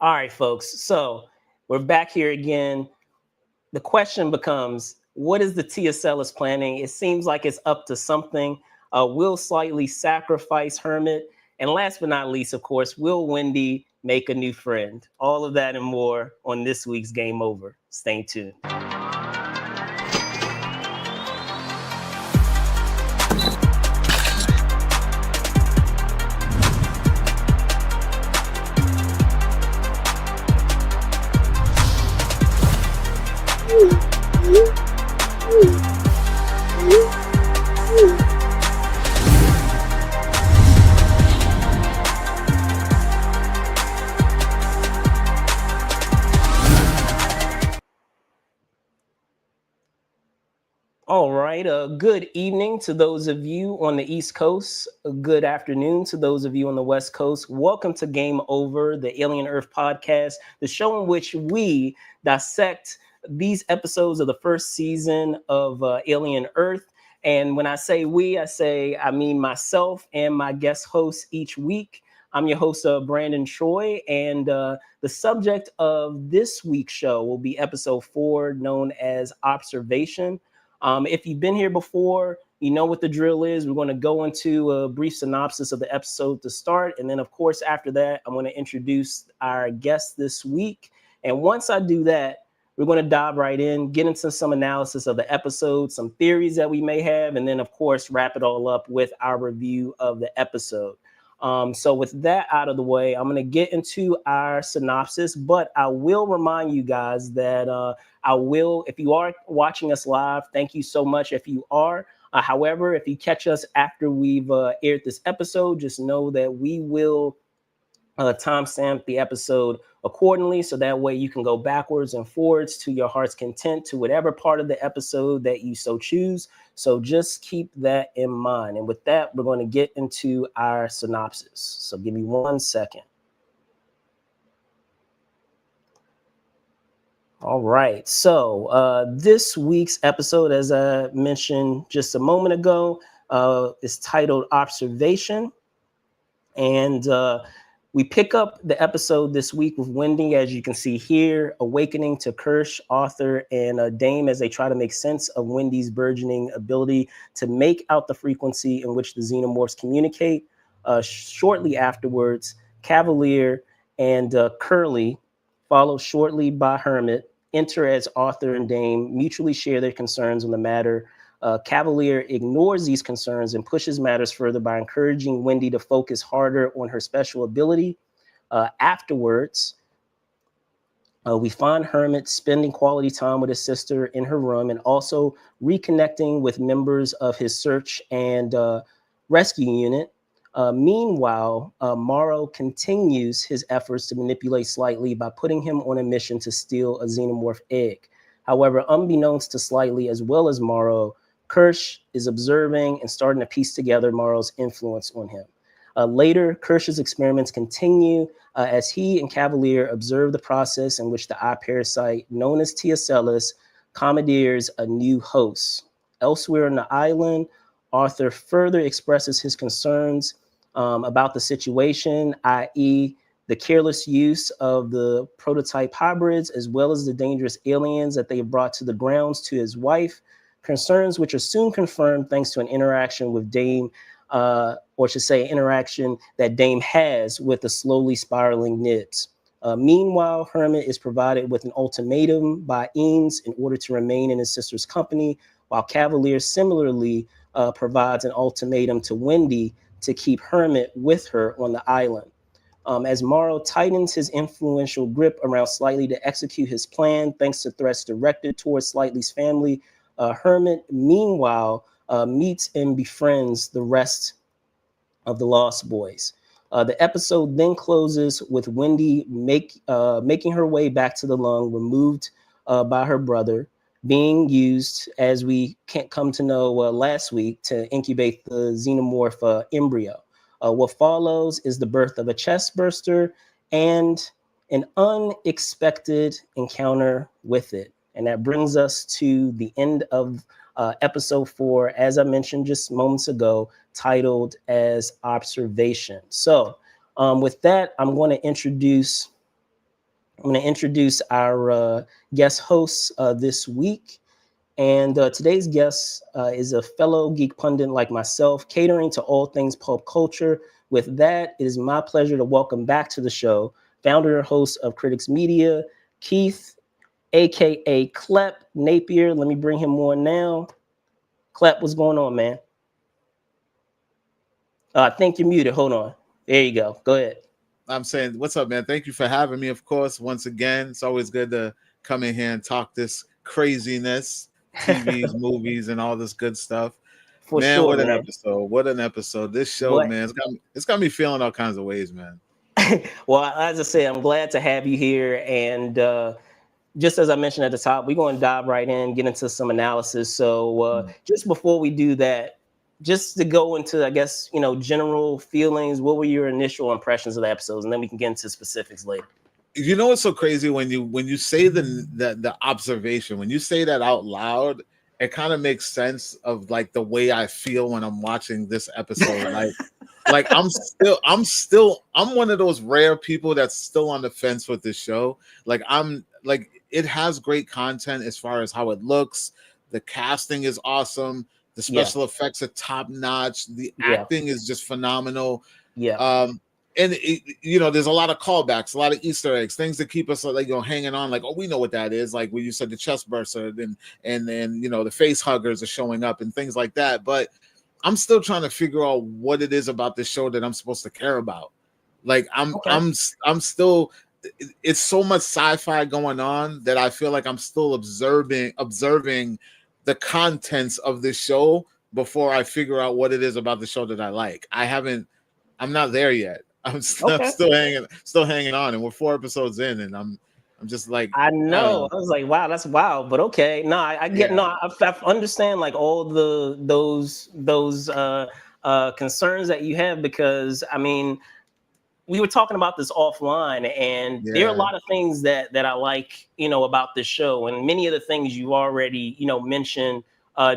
All right, folks. So we're back here again. The question becomes, what is the T.Ocellus planning? It seems like it's up to something. Will Slightly sacrifice Hermit? And last but not least, of course, will Wendy make a new friend? All of that and more on this week's Game Over. Stay tuned. All right. Good evening to those of you on the East Coast. Good afternoon to those of you on the West Coast. Welcome to Game Over, the Alien Earth podcast, the show in which we dissect these episodes of the first season of Alien Earth. And when I say we, I mean myself and my guest hosts each week. I'm your host, Brandon Troy, and the subject of this week's show will be episode 4, known as Observation. If you've been here before, you know what the drill is. We're going to go into a brief synopsis of the episode to start. And then, of course, after that, I'm going to introduce our guest this week. And once I do that, we're going to dive right in, get into some analysis of the episode, some theories that we may have, and then, of course, wrap it all up with our review of the episode. So with that out of the way, I'm going to get into our synopsis, but I will remind you guys that if you are watching us live, thank you so much if you are. However, if you catch us after we've aired this episode, just know that we will timestamp the episode accordingly, so that way you can go backwards and forwards to your heart's content to whatever part of the episode that you so choose. So just keep that in mind. And with that, we're going to get into our synopsis. So give me 1 second. All right. So this week's episode, as I mentioned just a moment ago, is titled Observation. And we pick up the episode this week with Wendy, as you can see here, awakening to Kirsch, Arthur, and Dame as they try to make sense of Wendy's burgeoning ability to make out the frequency in which the xenomorphs communicate. Shortly afterwards, Cavalier and Curly, followed shortly by Hermit, enter as Arthur and Dame mutually share their concerns on the matter. Cavalier ignores these concerns and pushes matters further by encouraging Wendy to focus harder on her special ability. Afterwards, we find Hermit spending quality time with his sister in her room and also reconnecting with members of his search and rescue unit. Meanwhile, Morrow continues his efforts to manipulate Slightly by putting him on a mission to steal a xenomorph egg. However, unbeknownst to Slightly as well as Morrow, Kirsch is observing and starting to piece together Morrow's influence on him. Later, Kirsch's experiments continue as he and Cavalier observe the process in which the eye parasite, known as T.Ocellus, commandeers a new host. Elsewhere on the island, Arthur further expresses his concerns about the situation, i.e., the careless use of the prototype hybrids, as well as the dangerous aliens that they brought to the grounds to his wife, concerns which are soon confirmed thanks to an interaction with Dame, or should say interaction that Dame has with the slowly spiraling nibs. Meanwhile, Hermit is provided with an ultimatum by Eames in order to remain in his sister's company, while Cavalier similarly provides an ultimatum to Wendy to keep Hermit with her on the island. As Morrow tightens his influential grip around Slightly to execute his plan, thanks to threats directed towards Slightly's family, Hermit, meanwhile, meets and befriends the rest of the Lost Boys. The episode then closes with Wendy making her way back to the lung removed by her brother, being used, as we can't come to know last week, to incubate the xenomorph embryo. What follows is the birth of a chest burster and an unexpected encounter with it. And that brings us to the end of episode 4, as I mentioned just moments ago, titled as Observation. So with that, I'm going to introduce I'm going to introduce our guest hosts this week. And today's guest is a fellow geek pundit like myself, catering to all things pulp culture. With that, it is my pleasure to welcome back to the show founder and host of CRITIX Media, Keith, aka Klep Napier. Let me bring him on now. Klep, what's going on, man? I think you're muted. Hold on. There you go. Go ahead. I'm saying, what's up, man? Thank you for having me, of course, once again. It's always good to come in here and talk this craziness, TVs, movies, and all this good stuff. For man, sure, what an man. episode. What an episode. This show, man, it's got me feeling all kinds of ways, man. Well, as I said, I'm glad to have you here. And just as I mentioned at the top, we're going to dive right in, get into some analysis. So just before we do that, just to go into, I guess, general feelings, what were your initial impressions of the episodes? And then we can get into specifics later. You know what's so crazy when you say the observation, when you say that out loud, it kind of makes sense of like the way I feel when I'm watching this episode. like I'm one of those rare people that's still on the fence with this show. It has great content as far as how it looks. The casting is awesome. The special effects are top notch. The acting is just phenomenal. Yeah. And there's a lot of callbacks, a lot of Easter eggs, things that keep us hanging on. Like, oh, we know what that is. Like when you said the chest burster, and the face huggers are showing up and things like that. But I'm still trying to figure out what it is about this show that I'm supposed to care about. Like I'm still. It's so much sci-fi going on that I feel like I'm still observing the contents of this show before I figure out what it is about the show that I like. I'm not there yet. I'm still hanging on, and we're 4 episodes in, and I'm just like, I know. I was like, wow, that's wild, but okay. No, I get I understand like all those concerns that you have, because I mean, we were talking about this offline, and there are a lot of things that I like, about this show, and many of the things you already, mentioned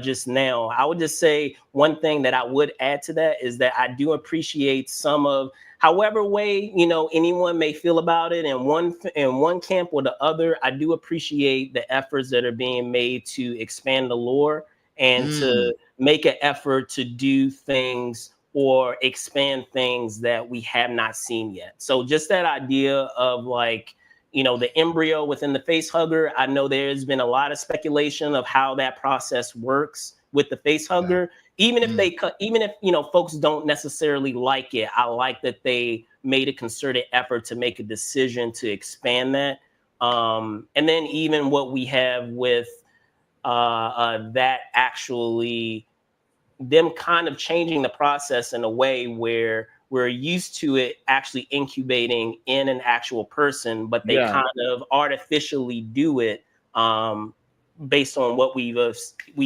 just now. I would just say one thing that I would add to that is that I do appreciate some of, however way, anyone may feel about it in one camp or the other, I do appreciate the efforts that are being made to expand the lore and to make an effort to do things or expand things that we have not seen yet. So just that idea of like, the embryo within the face hugger. I know there's been a lot of speculation of how that process works with the face hugger. Even if folks don't necessarily like it, I like that they made a concerted effort to make a decision to expand that. And then even what we have with that actually, them kind of changing the process in a way where we're used to it actually incubating in an actual person, but they kind of artificially do it based on what we've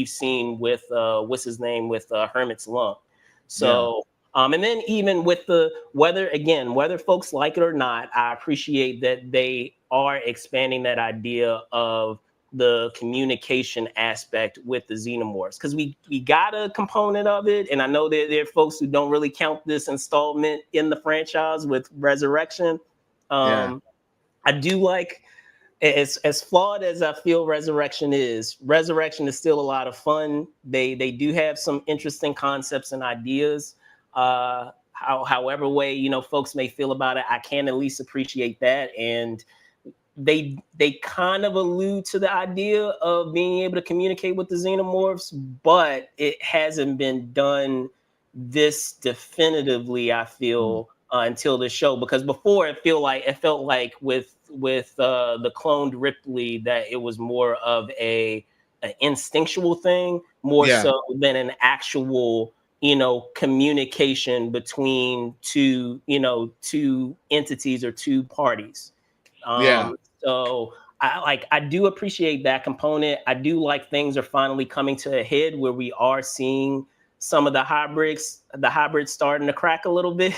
seen with what's his name, with Hermit's lump. So and then even with the whether folks like it or not, I appreciate that they are expanding that idea of the communication aspect with the xenomorphs, because we got a component of it, and I know that there are folks who don't really count this installment in the franchise with Resurrection. I do like, as flawed as I feel Resurrection is still a lot of fun. They do have some interesting concepts and ideas. However way folks may feel about it, I can at least appreciate that. And they kind of allude to the idea of being able to communicate with the xenomorphs, but it hasn't been done this definitively, I feel, until the show. Because before it felt like with the cloned Ripley that it was more of an instinctual thing, more so than an actual communication between two entities or two parties. So I do appreciate that component. I do like things are finally coming to a head where we are seeing some of the hybrids starting to crack a little bit.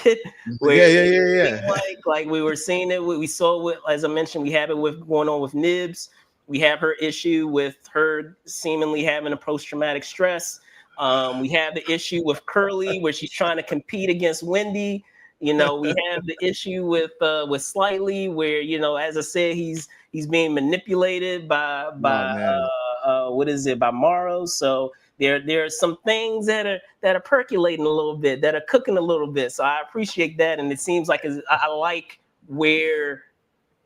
Like we were seeing it. We saw it, as I mentioned, we have it with going on with Nibs. We have her issue with her seemingly having a post-traumatic stress. We have the issue with Curly where she's trying to compete against Wendy. You know, we have the issue with Slightly, where, you know, as I said, he's being manipulated by Oh man. what is it, by Morrow. So there are some things that are percolating a little bit, that are cooking a little bit. So I appreciate that, and it seems like I like where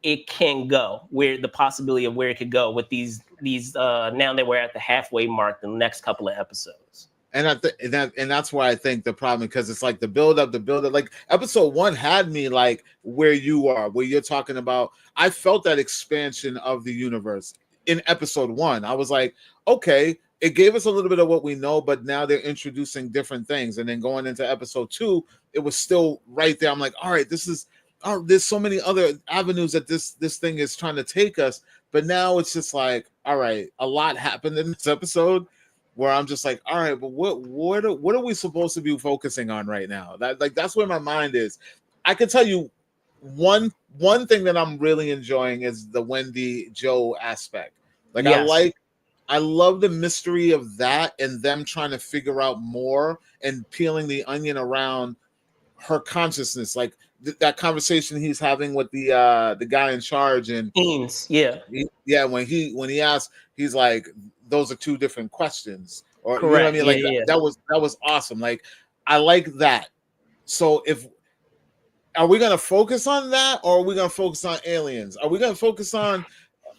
it can go, where the possibility of where it could go with these now that we're at the halfway mark, the next couple of episodes. And that's why I think the problem, because it's like the build up. Like episode 1 had me like where you are, where you're talking about. I felt that expansion of the universe in episode 1. I was like, okay, it gave us a little bit of what we know, but now they're introducing different things. And then going into episode 2, it was still right there. I'm like, all right, there's so many other avenues that this thing is trying to take us. But now it's just like, all right, a lot happened in this episode, where I'm just like, all right, but what are we supposed to be focusing on right now? That's where my mind is. I can tell you one thing that I'm really enjoying is the Wendy Joe aspect. Like, Yes. I love the mystery of that, and them trying to figure out more and peeling the onion around her consciousness, like that conversation he's having with the guy in charge, and Themes, yeah. when he asked, he's like, those are two different questions, or you know what I Correct. mean? Yeah, Like yeah. that was awesome. Like, I like that. So are we gonna focus on that, or are we gonna focus on aliens? Are we gonna focus on,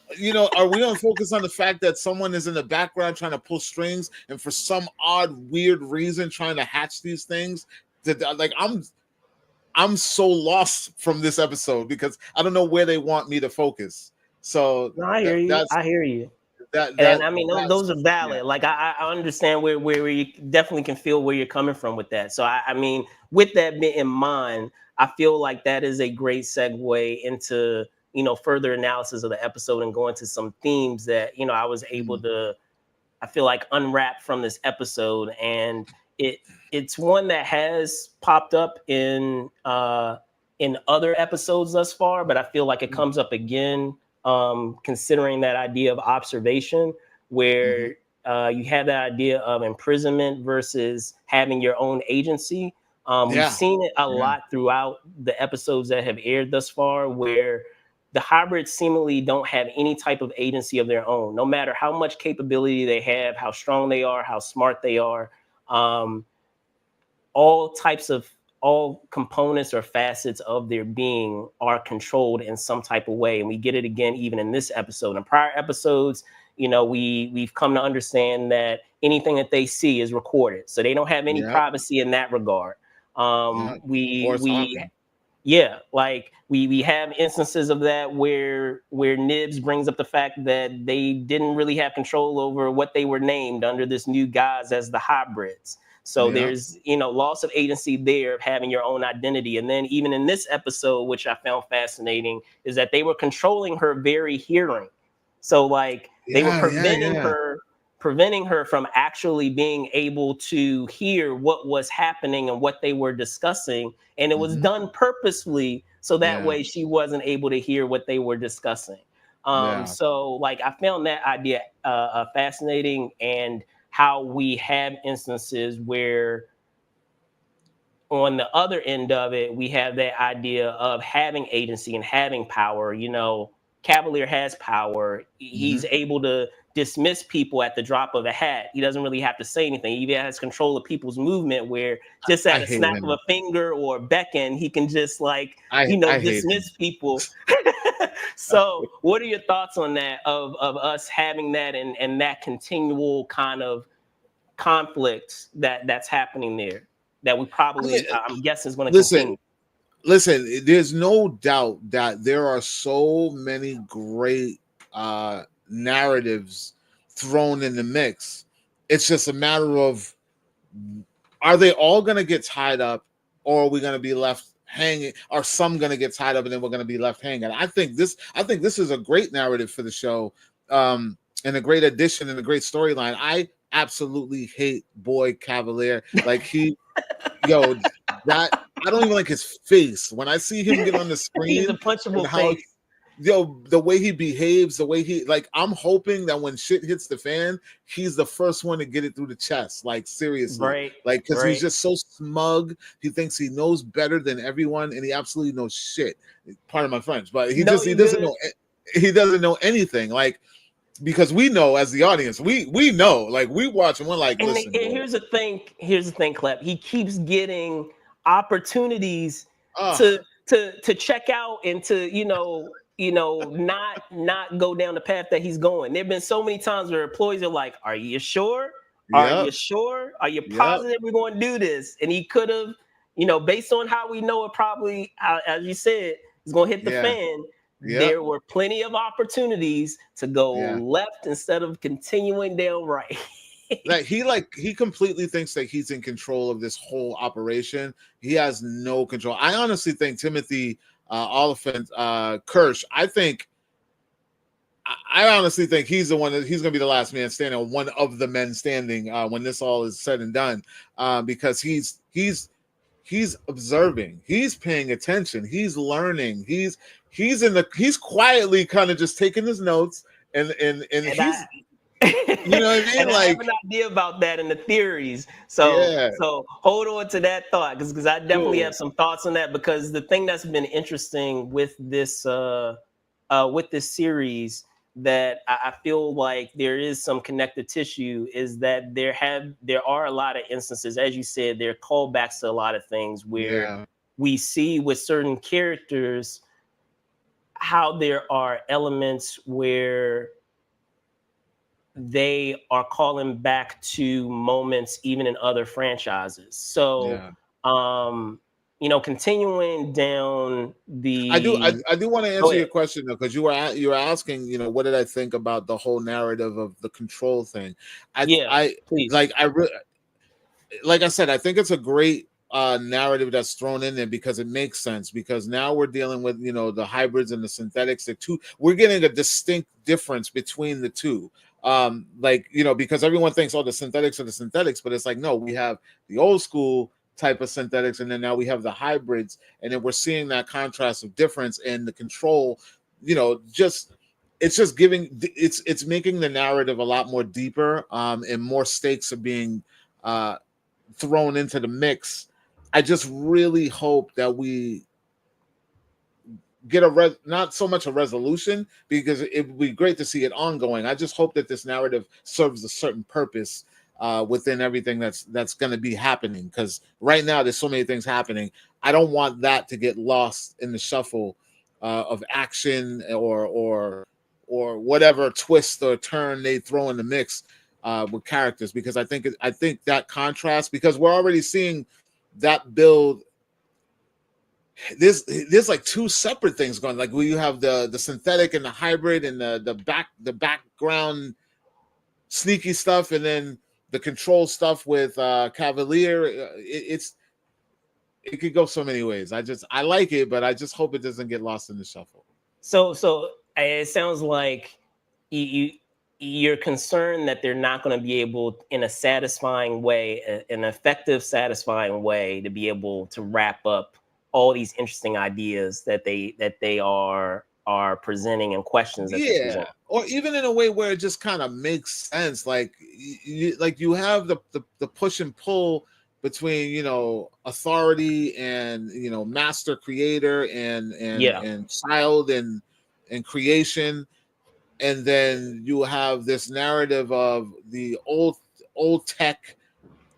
are we gonna focus on the fact that someone is in the background trying to pull strings, and for some odd, weird reason trying to hatch these things? Like, I'm so lost from this episode because I don't know where they want me to focus. So No, I hear you. I hear you. And I mean, that's those are valid. Like, I understand where you definitely can feel where you're coming from with that. So I mean, with that in mind, I feel like that is a great segue into, you know, further analysis of the episode and going to some themes that, you know, I was able to, I feel like, unwrap from this episode. And it's one that has popped up in other episodes thus far, but I feel like it comes up again, considering that idea of observation, where you have that idea of imprisonment versus having your own agency. We've seen it a lot throughout the episodes that have aired thus far, where the hybrids seemingly don't have any type of agency of their own, no matter how much capability they have, how strong they are, how smart they are. All components or facets of their being are controlled in some type of way. And we get it again, even in this episode. In prior episodes, you know, we've come to understand that anything that they see is recorded. So they don't have any privacy in that regard. We have instances of that where Nibs brings up the fact that they didn't really have control over what they were named under this new guise as the hybrids. So there's, you know, loss of agency there of having your own identity. And then even in this episode, which I found fascinating, is that they were controlling her very hearing. So like they were preventing her from actually being able to hear what was happening and what they were discussing. And it was done purposely so that way she wasn't able to hear what they were discussing. So like I found that idea fascinating, and how we have instances where on the other end of it, we have that idea of having agency and having power. You know, Cavalier has power. He's able to dismiss people at the drop of a hat. He doesn't really have to say anything. He even has control of people's movement, where just at a snap of a finger or beckon, he can just dismiss people. So what are your thoughts on that, of us having that and that continual kind of conflict that's happening there, that we probably, I'm guessing, is going to continue? Listen, there's no doubt that there are so many great narratives thrown in the mix. It's just a matter of, are they all going to get tied up, or are we going to be left hanging? Are some going to get tied up and then we're going to be left hanging? I think this is a great narrative for the show, and a great addition and a great storyline. I absolutely hate Boy Cavalier. Like that I don't even like his face. When I see him get on the screen, he's a punchable face. the way he behaves, the way he like, I'm hoping that when shit hits the fan, he's the first one to get it through the chest. Like seriously, Right, like because he's right. just so smug. He thinks he knows better than everyone, and he absolutely knows shit. Part of my French, but No, he you doesn't good. know. He doesn't know anything. Like because we know as the audience, we know. Like we watch and we're like, listen, And bro. here's the thing. Here's the thing, Klep. He keeps getting opportunities Ah, to check out and to not go down the path that he's going. There've been so many times where employees are like, "Are you sure? Are you yep, sure? Are you yep, positive we're going to do this?" And he could have, based on how we know it, probably as you said, is going to hit the yeah, fan. yep, There were plenty of opportunities to go yeah. left instead of continuing down right. Like he completely thinks that he's in control of this whole operation. He has no control. I honestly think Timothy Oliphant Kirsch. I honestly think he's the one that he's going to be the last man standing, or one of the men standing when this all is said and done, because he's observing, he's paying attention, he's learning, he's quietly kind of just taking his notes and And I he's, you know what I mean, and I have like an idea about that in the theories. yeah, So hold on to that thought because I definitely have cool, some thoughts on that because the thing that's been interesting with this series that I feel like there is some connective tissue is that there are a lot of instances, as you said, there are callbacks to a lot of things where yeah, we see with certain characters how there are elements where they are calling back to moments even in other franchises. So, yeah. continuing down the. I do want to Go answer ahead. your question though, because you were asking, what did I think about the whole narrative of the control thing. Yeah, I please. like like I said, I think it's a great narrative that's thrown in there because it makes sense, because now we're dealing with the hybrids and the synthetics. We're getting a distinct difference between the two. Like because everyone thinks, oh, the synthetics are the synthetics, but it's like, no, we have the old school type of synthetics, and then now we have the hybrids, and then we're seeing that contrast of difference and the control. Just it's making the narrative a lot more deeper, and more stakes are being uh thrown into the mix. I just really hope that we get not so much a resolution, because it would be great to see it ongoing. I just hope that this narrative serves a certain purpose within everything that's going to be happening, because right now there's so many things happening. I don't want that to get lost in the shuffle of action, or whatever twist or turn they throw in the mix with characters, because I think that contrast, because we're already seeing that build. There's like two separate things going. Like we have the synthetic and the hybrid, and the background sneaky stuff, and then the control stuff with Cavalier. It could go so many ways. I like it, but I just hope it doesn't get lost in the shuffle. So it sounds like you you're concerned that they're not going to be able, in a satisfying way, an effective, satisfying way, to be able to wrap up all these interesting ideas that they are presenting and questions that they're Yeah, presenting. or even in a way where it just kind of makes sense. Like you have the push and pull between authority and master creator Yeah, and child and creation, and then you have this narrative of the old tech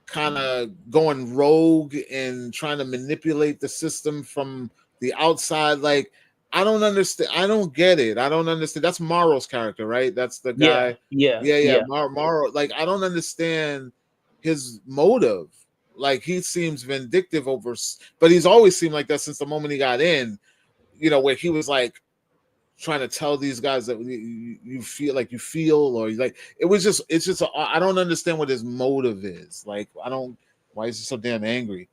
kind of going rogue and trying to manipulate the system from the outside. Like, I don't understand. I don't get it. I don't understand. That's Morrow's character, right? That's the yeah, guy. yeah, Yeah. yeah. Morrow. Like, I don't understand his motive. Like, he seems vindictive but he's always seemed like that since the moment he got in. Where he was like trying to tell these guys that you feel like you feel, or like it's just I don't understand what his motive is. Like, I don't. Why is he so damn angry?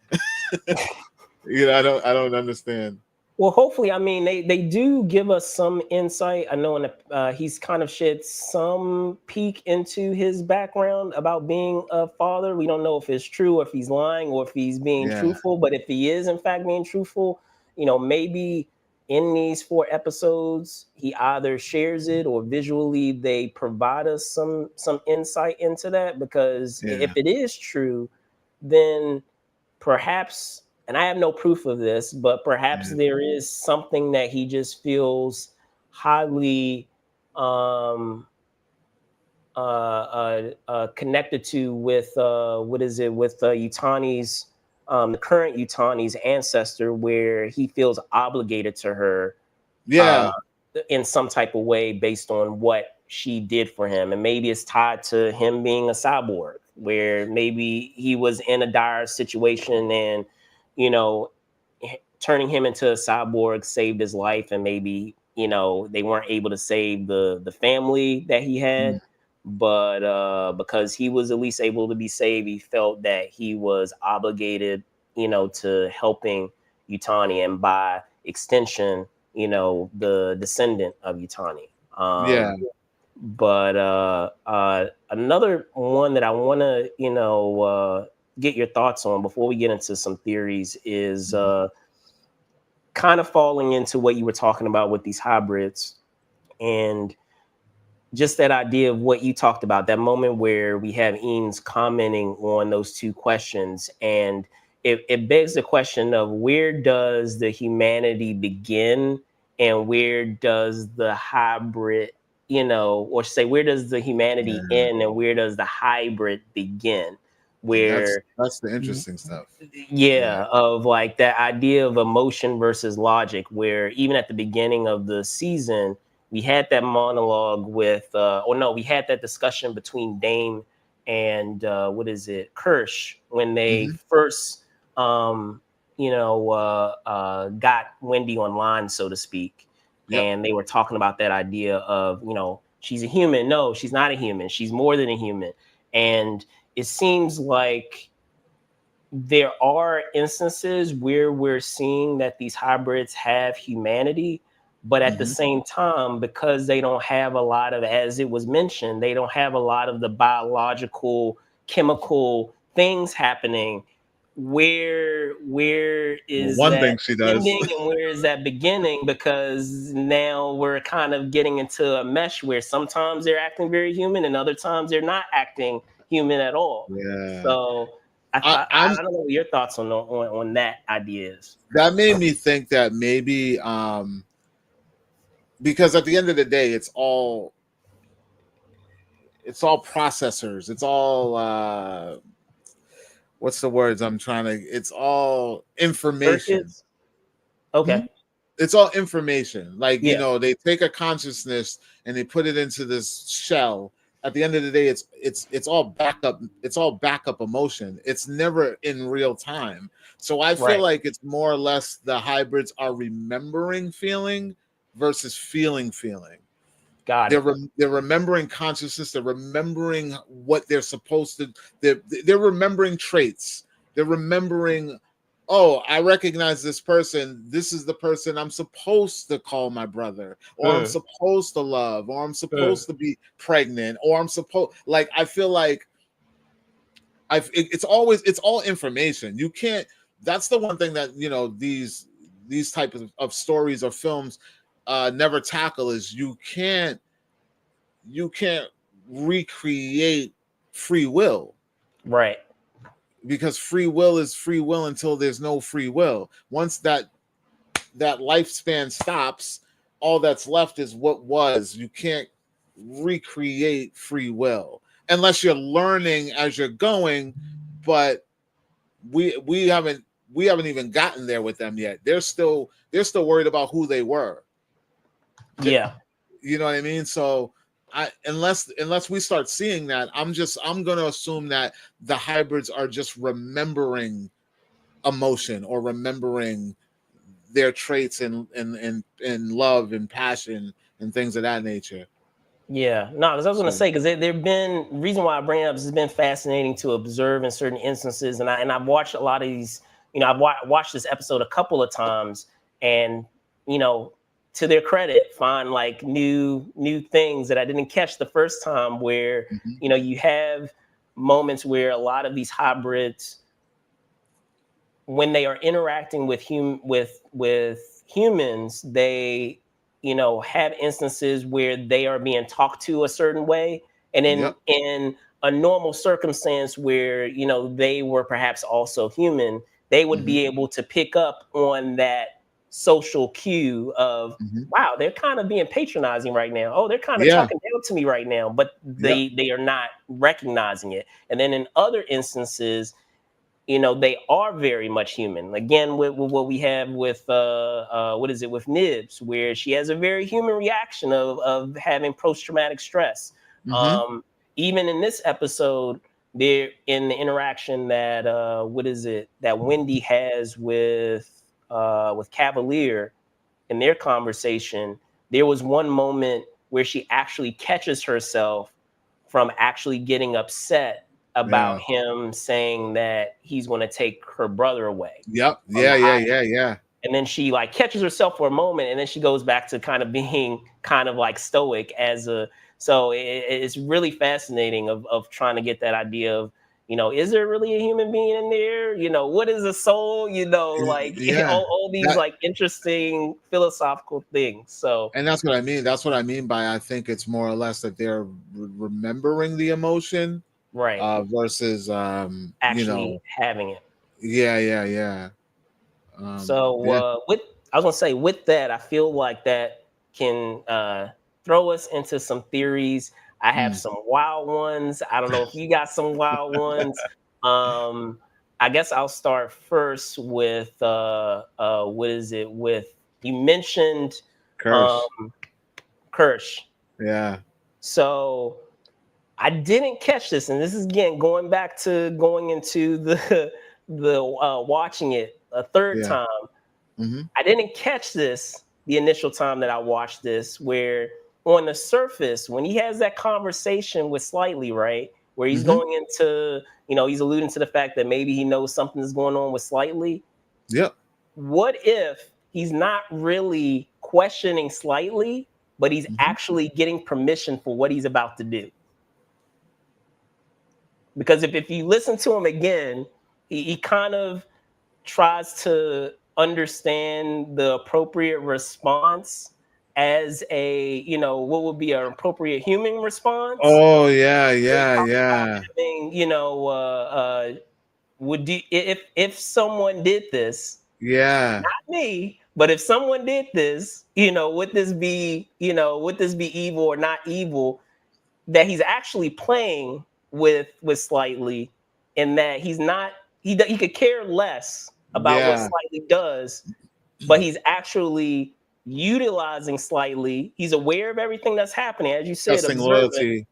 I don't understand. Well, hopefully, I mean, they do give us some insight. I know he's kind of shed some peek into his background about being a father. We don't know if it's true, or if he's lying, or if he's being Yeah, truthful. But if he is, in fact, being truthful, maybe. in these 4 episodes, he either shares it or visually they provide us some insight into that. Because if Yeah. it is true, then perhaps, and I have no proof of this, but perhaps Yeah. there is something that he just feels highly um connected to with what is it, with Utani's the current Utani's ancestor, where he feels obligated to her uh Yeah. in some type of way based on what she did for him. And maybe it's tied to him being a cyborg, where maybe he was in a dire situation and, you know, turning him into a cyborg saved his life, and maybe, they weren't able to save the family that he Mm. had. But because he was at least able to be saved, he felt that he was obligated, to helping Utani, and by extension, the descendant of Utani. Yeah. But another one that I want to, get your thoughts on before we get into some theories is Mhm. kind of falling into what you were talking about with these hybrids, and just that idea of what you talked about, that moment where we have Eames commenting on those 2 questions. And it begs the question of, where does the humanity begin and where does the hybrid, or say, where does the humanity Yeah. end and where does the hybrid begin? And Where, that's the interesting stuff. Yeah. yeah, of like that idea of emotion versus logic, where even at the beginning of the season, we had that monologue with, or no, we had that discussion between Dame and what is it, Kirsch, when they Hmm. first, got Wendy online, so to speak. Yep. And they were talking about that idea of, she's a human. No, she's not a human. She's more than a human. And it seems like there are instances where we're seeing that these hybrids have humanity, but at the Hmm. same time, because they don't have a lot of, as it was mentioned, they don't have a lot of the biological, chemical things happening. Where Well, is one that thing she does. ending and where is that beginning? Because now we're kind of getting into a mesh where sometimes they're acting very human and other times they're not acting human at all. Yeah. So I I, thought, I'm I don't know what your thoughts on that idea is. that made me think that maybe because at the end of the day it's all processors. It's all what's the words I'm trying to it's all information. Circuits. Okay. Mhm. It's all information. Like, Yeah. they take a consciousness and they put it into this shell. At the end of the day, it's all backup. It's all backup emotion. It's never in real time. So I feel Right. like it's more or less the hybrids are remembering feeling versus feeling. Got it. They're remembering consciousness. They're remembering what they're supposed to. They're remembering traits. They're remembering. Oh, I recognize this person. This is the person I'm supposed to call my brother, or I'm Mm, supposed to love, or I'm mm, supposed to be pregnant, or I'm supposed. Like, I feel like it's all information. You can't. That's the one thing that these type of stories or films never tackle is you can't recreate free will, right. because free will is free will until there's no free will. Once that lifespan stops, all that's left is what was. You can't recreate free will unless you're learning as you're going, but we haven't even gotten there with them yet. They're still worried about who they were. Yeah. You know what I mean? So unless we start seeing that, I'm gonna assume that the hybrids are just remembering emotion or remembering their traits and love and passion and things of that nature. Yeah. No, 'cause I was going to So say, because there've been, reason why I bring it up is it's been fascinating to observe in certain instances. And I've watched a lot of these, watched this episode a couple of times, and, you know, to their credit, find like new things that I didn't catch the first time, where, mhm. you have moments where a lot of these hybrids, when they are interacting with humans, they, have instances where they are being talked to a certain way, and Yep. in a normal circumstance where they were perhaps also human, they would Hmm. be able to pick up on that social cue of, Hmm. wow, they're kind of being patronizing right now. Oh, they're kind of Yeah. talking down to me right now, but Yep. they are not recognizing it. And then in other instances, they are very much human. Again, with what we have with what is it with Nibs, where she has a very human reaction of having post-traumatic stress. Hmm. Um, Even in this episode, there in the interaction that what is it that Wendy has with Cavalier in their conversation, there was one moment where she actually catches herself from actually getting upset about Yeah. him saying that he's going to take her brother away Yep. on the Yeah. Yeah. island. Yeah. Yeah. And then she like catches herself for a moment, and then she goes back to kind of being kind of like stoic as a. So it's really fascinating of trying to get that idea of, is there really a human being in there? What is a soul? Like Yeah. all these That like interesting philosophical things. So and that's what I mean. That's what I mean by I think it's more or less that they're remembering the emotion right, versus actually having it. yeah, yeah, yeah. So Yeah. with I was gonna say with that, I feel like that can throw us into some theories. I have Mm. some wild ones. I don't know if you got some wild ones. Um, I guess I'll start first with what is it with you mentioned um, Kirsch. Kirsch. Yeah. So I didn't catch this, and this is again going into the the watching it a third Yeah. time. Hmm. I didn't catch this the initial time that I watched this, where on the surface, when he has that conversation with Slightly, right, where he's Hmm. going into, he's alluding to the fact that maybe he knows something is going on with Slightly. Yep. What if he's not really questioning Slightly, but he's Hmm. actually getting permission for what he's about to do? Because if you listen to him again, he kind of tries to understand the appropriate response as a, what would be an appropriate human response. Oh yeah, He yeah, talks about yeah, having, would you, if someone did this, yeah, not me, but if someone did this, would this be evil or not evil? That he's actually playing with Slightly, in that he's not he could care less about what yeah. Slightly does, but he's actually utilizing Slightly. He's aware of everything that's happening, as you said, Testing observant. loyalty.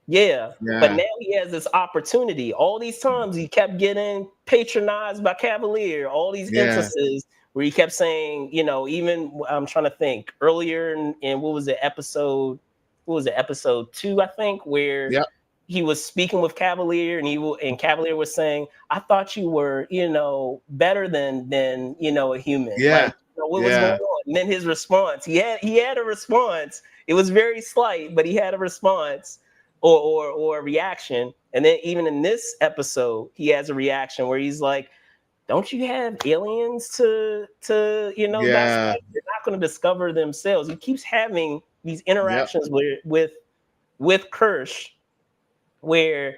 Yeah, but Yeah, now he has this opportunity. All these times he kept getting patronized by Cavalier. All these yeah, instances where he kept saying, even I'm trying to think earlier in what was it episode? What was it episode 2? I think where yep, he was speaking with Cavalier, and and Cavalier was saying, "I thought you were, better than a human. yeah, Like, what was going yeah, on?" And then his response, he had a response. It was very slight, but he had a response or a reaction. And then even in this episode, he has a reaction where he's like, "Don't you have aliens to that's yeah, like they're not going to discover themselves." He keeps having these yep, interactions with Kirsch, where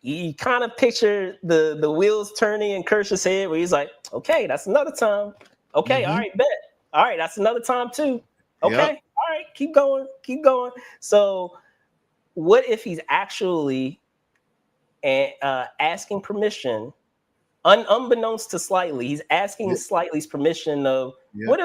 you kind of picture the wheels turning in Kirsch's head, where he's like, "Okay, that's another time. Okay, all hmm, right, bet. All right, that's another time too. Okay, yep, all right, keep going, keep going." So what if he's actually asking permission, unbeknownst to Slightly, he's asking yep, Slightly's permission of, yep,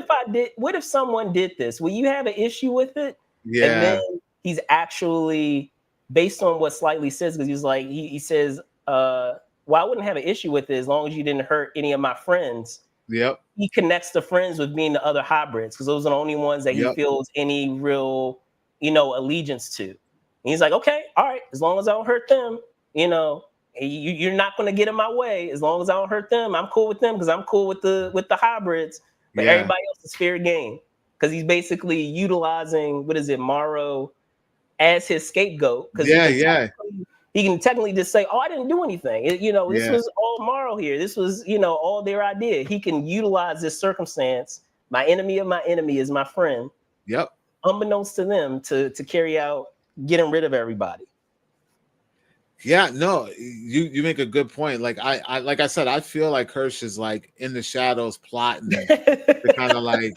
what if someone did this? Will you have an issue with it? And then yeah, he's actually, based on what Slightly says, because he's like, he says, well, I wouldn't have an issue with it as long as you didn't hurt any of my friends. yep, He connects the friends with being the other hybrids, because those are the only ones that he yep, feels any real, allegiance to. And he's like, okay, all right, as long as I don't hurt them, you're not going to get in my way. As long as I don't hurt them, I'm cool with them, because I'm cool with the hybrids. But yeah, everybody else is fair game, because he's basically utilizing, what is it, Morrow as his scapegoat, because yeah, yeah, he can technically just say, "Oh, I didn't do anything. This yeah, was all Morrow here. This was all their idea." He can utilize this circumstance my enemy of my enemy is my friend. Yep. Unbeknownst to them, to carry out getting rid of everybody. Yeah, no, you make a good point. Like like I said, I feel like Kirsch is like in the shadows plotting to kind of like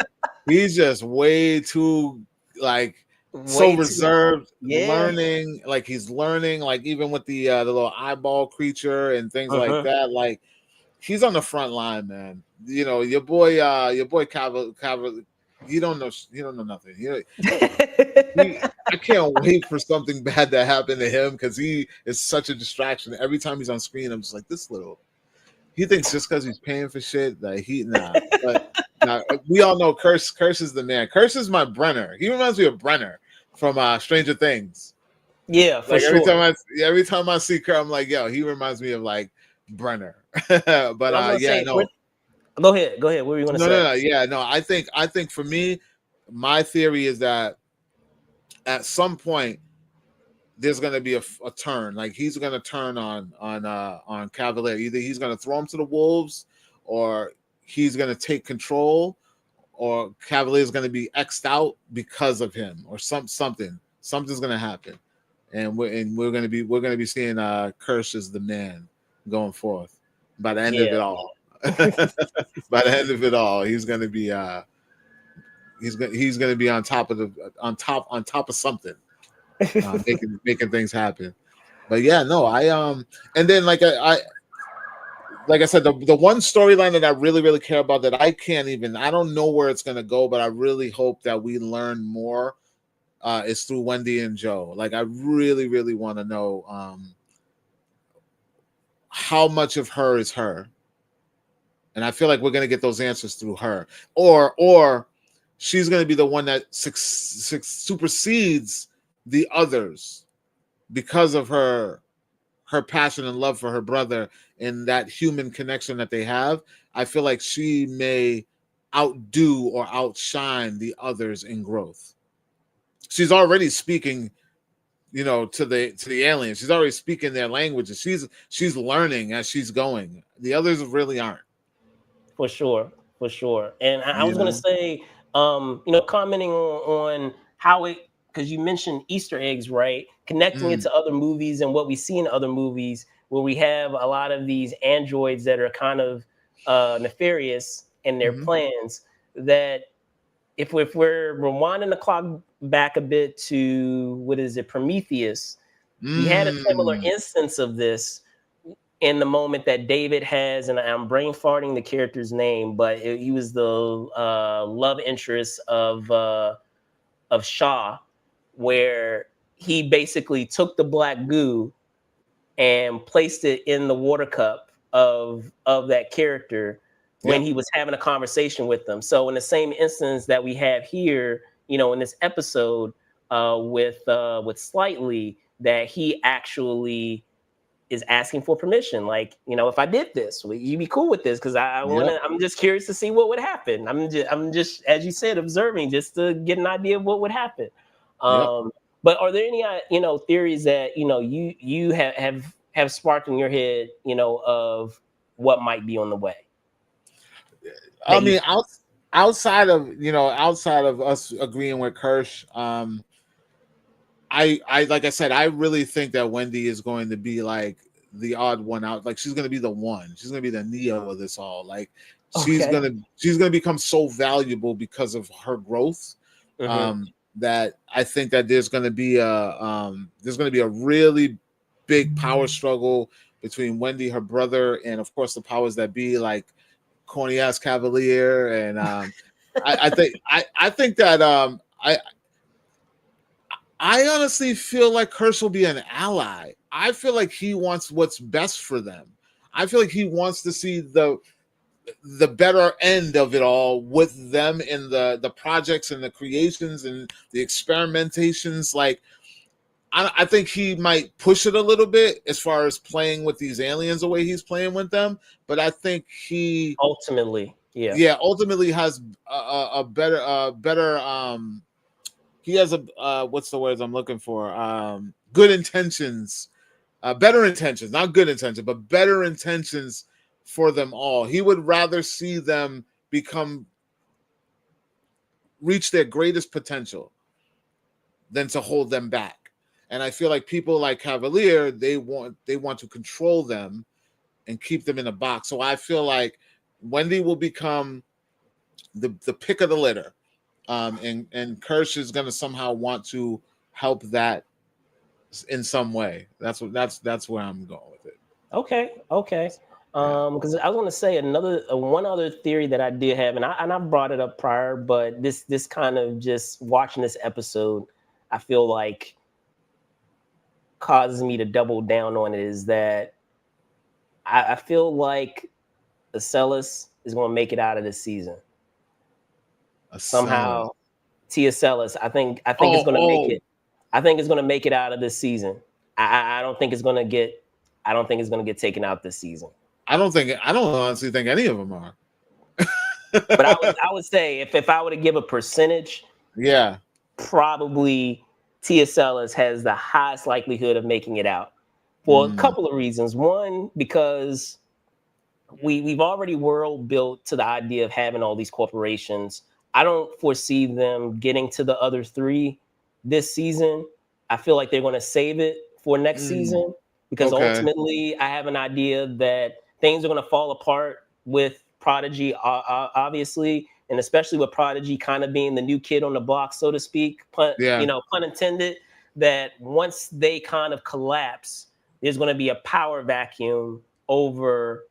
he's just way too like so Way too, reserved, yeah. learning, like he's learning, like even with the little eyeball creature and things like Uh-huh. that. Like he's on the front line, man. You know, your boy Cavill, you don't know nothing. I can't wait for something bad to happen to him because he is such a distraction. Every time he's on screen, I'm just like, this little. He thinks just because he's paying for shit that But we all know Kirsch. Kirsch is the man. Kirsch is my Brenner. He reminds me of Brenner from Stranger Things. Yeah, for Like sure. every time I see Kirsch, I'm like, yo, he reminds me of like Brenner. But I was gonna yeah, say, no. go ahead. Go ahead. What were you gonna say? No. Yeah, no. I think for me, my theory is that at some point there's going to be a turn. Like he's going to turn on Cavalier. Either he's going to throw him to the wolves, or he's going to take control, or Cavalier is going to be x'd out because of him, or something's going to happen, and we're going to be seeing Kirsch as the man going forth by the end of Yeah. it all. By the end of it all, he's going to be he's going to be on top of something. Making things happen. But yeah, no, and then like I said, the one storyline that I really care about that I don't know where it's gonna go, but I really hope that we learn more is through Wendy and Joe. Like I really want to know how much of her is her, and I feel like we're gonna get those answers through her, or she's gonna be the one that supersedes the others because of her passion and love for her brother and that human connection that they have. I feel like she may outdo or outshine the others in growth. She's already speaking, to the aliens. She's already speaking their languages. She's learning as she's going. The others really aren't. For sure. And I You was gonna know. say, commenting on how it, because you mentioned Easter eggs, right? Connecting it Mm, to other movies and what we see in other movies, where we have a lot of these androids that are kind of nefarious in their mm-hmm, plans. That if we're rewinding the clock back a bit to, what is it, Prometheus, we had a similar mm, instance of this in the moment that David has, and I'm brain farting the character's name, but he was the love interest of Shaw, where he basically took the black goo and placed it in the water cup of that character when yep, he was having a conversation with them. So in the same instance that we have here, in this episode with Slightly, that he actually is asking for permission. Like, if I did this, would you be cool with this? Because yep, I'm just curious to see what would happen. I'm just, as you said, observing just to get an idea of what would happen. yep. But are there any theories that you have sparked in your head, of what might be on the way? I That you mean, outside of us agreeing with Kirsch, I like I said, I really think that Wendy is going to be like the odd one out. Like she's going to be the one. She's going to be the Neo of this all. Like okay? she's going to become so valuable because of her growth. Mm-hmm. That I think that there's going to be a really big power struggle between Wendy, her brother, and of course the powers that be, like corny ass Cavalier. And I think that I honestly feel like Kirsch will be an ally. I feel like he wants what's best for them. I feel like he wants to see the better end of it all with them in the projects and the creations and the experimentations. Like I think he might push it a little bit as far as playing with these aliens the way he's playing with them. But I think he, Ultimately, yeah. yeah, ultimately has a better he has a what's the words I'm looking for? Good intentions, better intentions, not good intentions, but better intentions for them all. He would rather see them become reach their greatest potential than to hold them back. And I feel like people like Cavalier, they want to control them and keep them in a box. So I feel like Wendy will become the pick of the litter, and Kirsch is going to somehow want to help that in some way. That's where I'm going with it. Okay. Because I was going to say one other theory that I did have, and I brought it up prior, but this kind of just watching this episode, I feel like causes me to double down on it, is that I feel like Ocellus is going to make it out of this season somehow. T.Ocellus, I think it's going to make it. I think it's going to make it out of this season. I don't think it's going to get. I don't think it's going to get taken out this season. I don't honestly think any of them are. But I would say if I were to give a percentage, yeah, probably T.Ocellus has the highest likelihood of making it out for a couple of reasons. One, because we've already world built to the idea of having all these corporations. I don't foresee them getting to the other three this season. I feel like they're going to save it for next season, because ultimately I have an idea that things are going to fall apart with Prodigy, obviously, and especially with Prodigy kind of being the new kid on the block, so to speak, pun intended, that once they kind of collapse, there's going to be a power vacuum over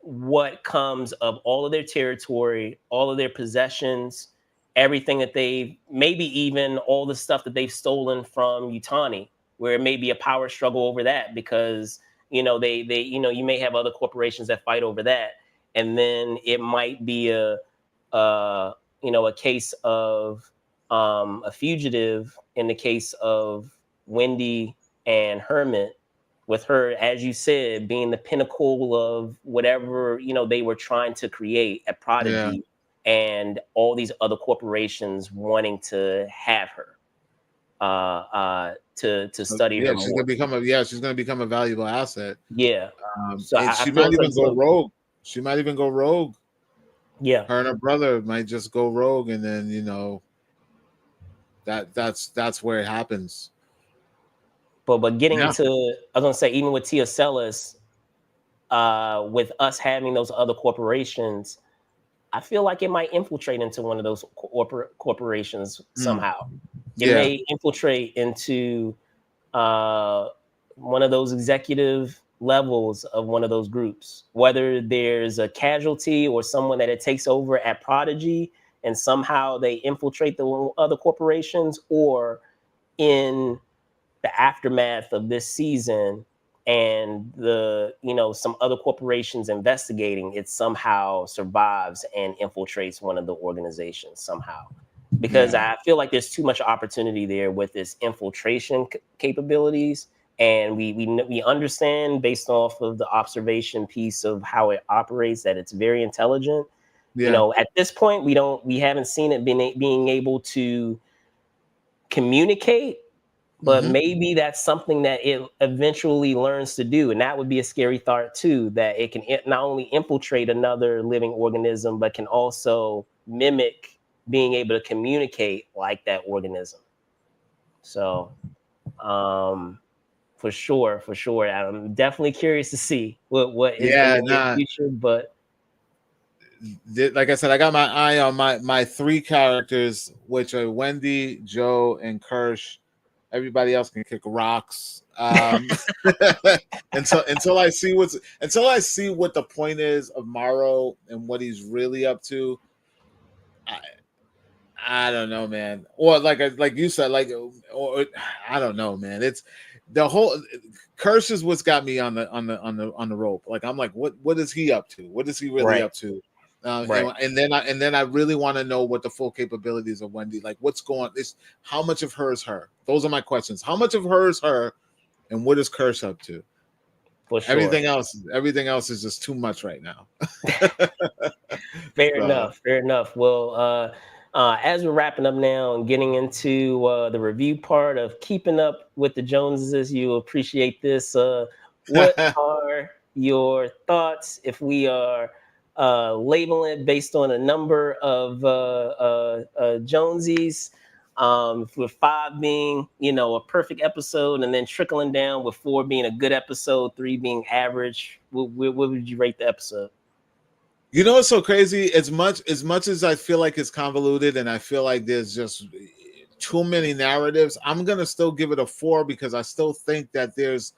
what comes of all of their territory, all of their possessions, everything that maybe even all the stuff that they've stolen from Yutani, where it may be a power struggle over that, because they you may have other corporations that fight over that, and then it might be a case of a fugitive in the case of Wendy and Hermit, with her, as you said, being the pinnacle of whatever they were trying to create at Prodigy, and all these other corporations wanting to have her to study her. She's gonna become a valuable asset. Yeah. So and she might even go rogue. She might even go rogue. Yeah. Her and her brother might just go rogue, and then that's where it happens. But getting to, I was gonna say, even with T.Ocellus, with us having those other corporations, I feel like it might infiltrate into one of those corporations somehow. It may infiltrate into one of those executive levels of one of those groups, whether there's a casualty or someone that it takes over at Prodigy and somehow they infiltrate the other corporations, or in the aftermath of this season and the some other corporations investigating, it somehow survives and infiltrates one of the organizations somehow, because I feel like there's too much opportunity there with this infiltration capabilities, and we understand based off of the observation piece of how it operates that it's very intelligent. At this point we haven't seen it being able to communicate, but maybe that's something that it eventually learns to do. And that would be a scary thought too, that it can not only infiltrate another living organism, but can also mimic being able to communicate like that organism. So for sure, I'm definitely curious to see what is in the future. But like I said, I got my eye on my three characters, which are Wendy, Joe, and Kirsch. Everybody else can kick rocks. Until I see what the point is of Morrow and what he's really up to. I don't know, man. Or like you said, or I don't know, man. It's the whole Kirsch is what's got me on the rope. Like I'm like, what is he up to? What is he really up to? And then I really want to know what the full capabilities of Wendy, like what's going. How much of her is her? Those are my questions. How much of her is her, and what is Kirsch up to? For sure. Everything else is just too much right now. Fair enough. Well, as we're wrapping up now and getting into the review part of keeping up with the Joneses, you appreciate this. What are your thoughts if we are labeling it based on a number of Jonesies, with 5 being, a perfect episode, and then trickling down with 4 being a good episode, 3 being average. What would you rate the episode? You know what's so crazy? As much as I feel like it's convoluted and I feel like there's just too many narratives, I'm gonna still give it a 4 because I still think that there's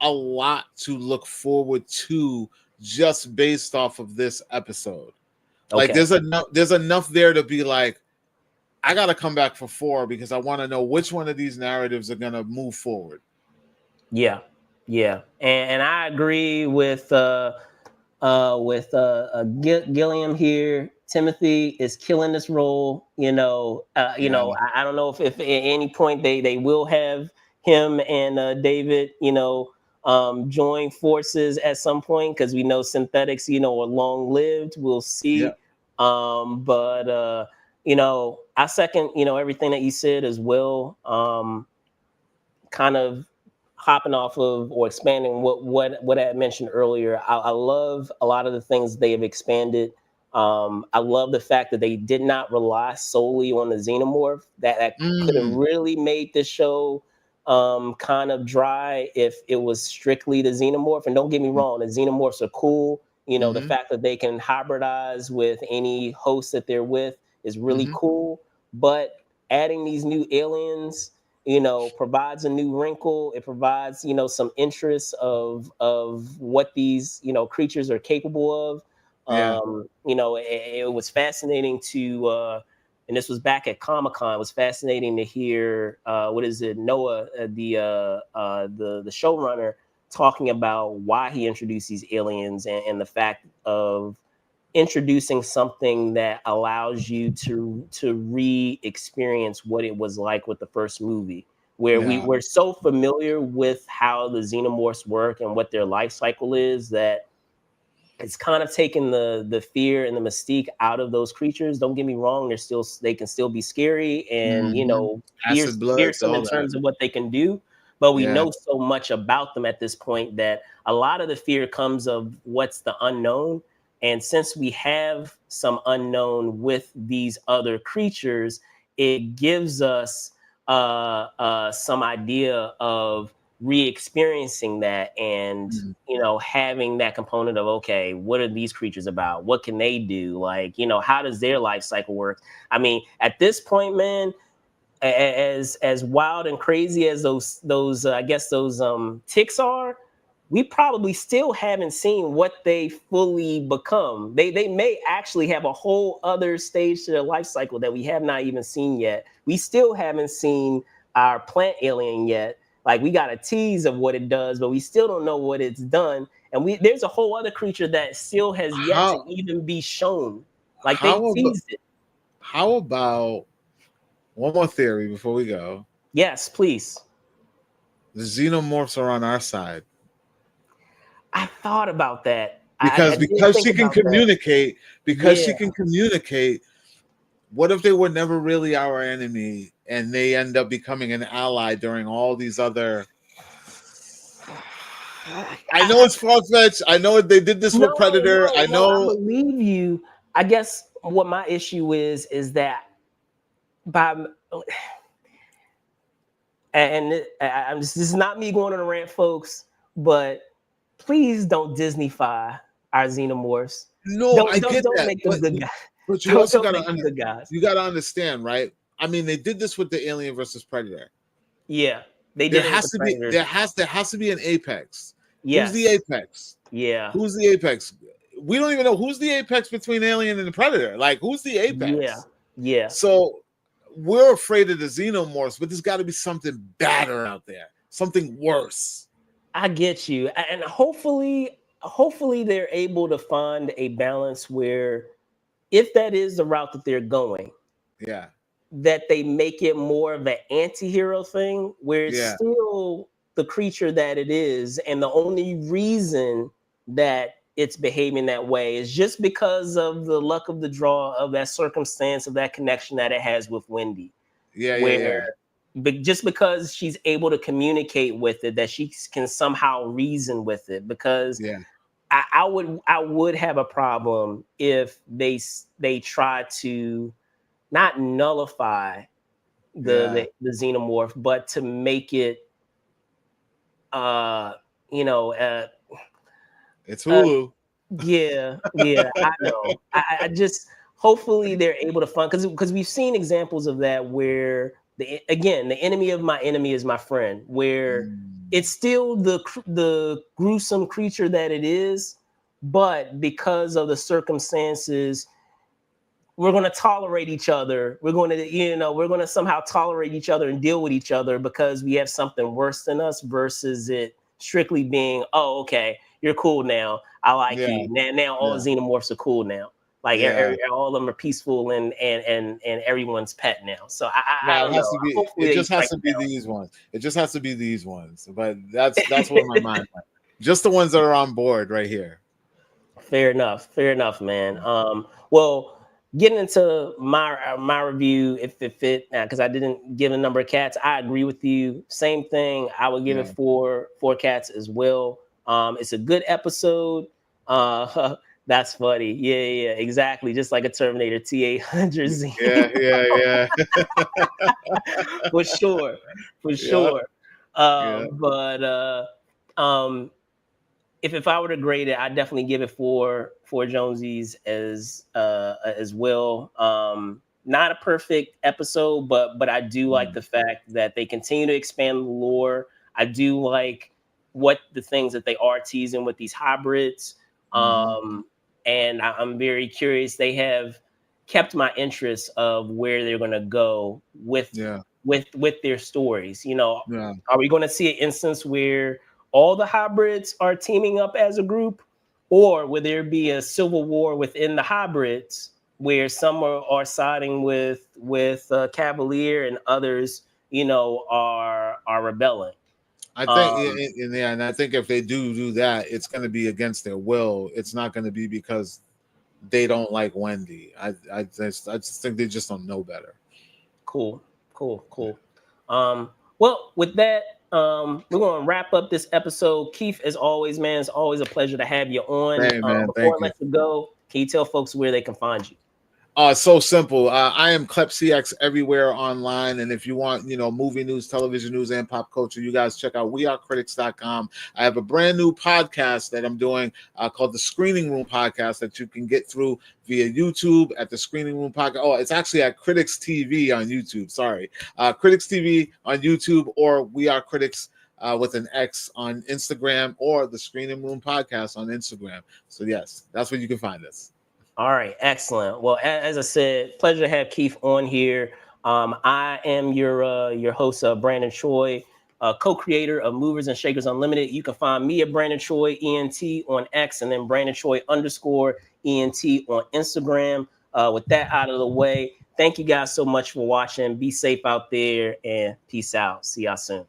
a lot to look forward to just based off of this episode. Like Okay. there's enough there to be like, I gotta come back for 4 because I want to know which one of these narratives are gonna move forward. Yeah, yeah, and I agree with Gilliam here. Timothy is killing this role. Yeah. I don't know if at any point they will have him and David, join forces at some point, because we know synthetics, are long lived. We'll Yeah. see. But I second, everything that you said as well. Kind of hopping off of or expanding what I had mentioned earlier. I love a lot of the things they have expanded. I love the fact that they did not rely solely on the xenomorph. That could have Mm, really made this show kind of dry if it was strictly the xenomorph. And don't get me wrong, the xenomorphs are cool. The mm-hmm, fact that they can hybridize with any host that they're with is really mm-hmm. cool. But adding these new aliens, provides a new wrinkle. It provides, some interest of what these, creatures are capable of. Yeah. It was fascinating to, and this was back at Comic-Con. It was fascinating to hear, what is it, Noah, the showrunner, talking about why he introduced these aliens, and the fact of introducing something that allows you to re-experience what it was like with the first movie, where Yeah. we're so familiar with how the xenomorphs work and what their life cycle is, that it's kind of taken the fear and the mystique out of those creatures. Don't get me wrong, they can still be scary and, Mm-hmm. Acid blood, fearsome in all that. terms of what they can do. But we Yeah. know so much about them at this point that a lot of the fear comes of what's the unknown. And since we have some unknown with these other creatures, it gives us some idea of re-experiencing that, and Mm. having that component of, okay, what are these creatures about, what can they do, like, how does their life cycle work. I mean, at this point, man, as wild and crazy as those I guess those ticks are, we probably still haven't seen what they fully become. They may actually have a whole other stage to their life cycle that we have not even seen yet. We still haven't seen our plant alien yet. Like, we got a tease of what it does, but we still don't know what it's done. And there's a whole other creature that still has yet to How even be shown. Like, they how about teased it. how about one more theory before we go? Yes, please. The xenomorphs are on our side I thought about that. I because did think she can about that. communicate. Because Yeah. she can communicate. What if they were never really our enemy and they end up becoming an ally during all these other? I know it's far fetched. I know they did this with Predator. I No, I know. believe you. I guess what my issue is that by this is not me going on a rant, folks, but please don't Disneyfy our xenomorphs. No, Don't I don't get don't that, make them good guys. but you Don't also don't make them good guys. you gotta understand, right? I mean, they did this with the Alien versus Predator. Yeah, they There did it with has the to be Predator. there has to be an apex. Who's the Yes. apex? Yeah. Who's the apex? We don't even know who's the apex between Alien and the Predator. Like, who's the Yeah. apex? Yeah. So we're afraid of the xenomorphs, but there's got to be something badder out there, something worse. I get you. And hopefully they're able to find a balance where, if that is the route that they're going, Yeah, that they make it more of an anti-hero thing, where it's yeah, still the creature that it is, and the only reason that it's behaving that way is just because of the luck of the draw, of that circumstance, of that connection that it has with Wendy, yeah. where just because she's able to communicate with it, that she can somehow reason with it, because Yeah. I would have a problem if they try to not nullify the xenomorph, but to make it uh you know It's uh Hulu. yeah, I know. I just hopefully they're able to fund because we've seen examples of that where the enemy of my enemy is my friend, where Mm. it's still the gruesome creature that it is, but because of the circumstances, we're going to tolerate each other. We're going to somehow tolerate each other and deal with each other because we have something worse than us versus it strictly being, oh, okay, you're cool now. I like Yeah, you. Now all yeah, xenomorphs are cool now. Like yeah. all of them are peaceful and everyone's pet now. So I Now it don't has know. to be. Hopefully It they just has strike to a be these ones. It just has to be these ones. But that's where my mind went. Just the ones that are on board right here. Fair enough, man. Well, getting into my review, if it because I didn't give a number of cats, I agree with you. Same thing. I would give it Yeah, four cats as well. It's a good episode. That's funny. Yeah, exactly. Just like a Terminator T-800Z. yeah, yeah, For sure, for yeah, sure. yeah. But um, if I were to grade it, I'd definitely give it four Jonesies as well. Not a perfect episode, but I do like Mm, the fact that they continue to expand the lore. I do like what the things that they are teasing with these hybrids. mhm. And I'm very curious. They have kept my interest of where they're going to go Yeah, with their stories. yeah. Are we going to see an instance where all the hybrids are teaming up as a group, or will there be a civil war within the hybrids where some are siding with Cavalier and others, are rebelling? I think, Um, yeah, and I think if they do that, it's going to be against their will. It's not going to be because they don't like Wendy. I just think they just don't know better. cool, cool. Well, with that, we're going to wrap up this episode. Keith, as always, man, it's always a pleasure to have you on. Hey, man, Before thank I you. let you go, can you tell folks where they can find you? So simple. I am Klep CX everywhere online. And if you want, movie news, television news, and pop culture, you guys check out wearecritics.com. I have a brand new podcast that I'm doing called the Screening Room Podcast that you can get through via YouTube at the Screening Room Podcast. Oh, it's actually at Critics TV on YouTube. Sorry. Critics TV on YouTube, or We Are Critics with an X on Instagram, or the Screening Room Podcast on Instagram. So yes, that's where you can find us. All right, excellent. Well, as I said, pleasure to have Keith on here. I am your host, Brandon Choi, co-creator of Movers and Shakers Unlimited. You can find me at Brandon Choi ENT on X, and then Brandon Choi _ENT on Instagram. With that out of the way, thank you guys so much for watching. Be safe out there, and peace out. See y'all soon.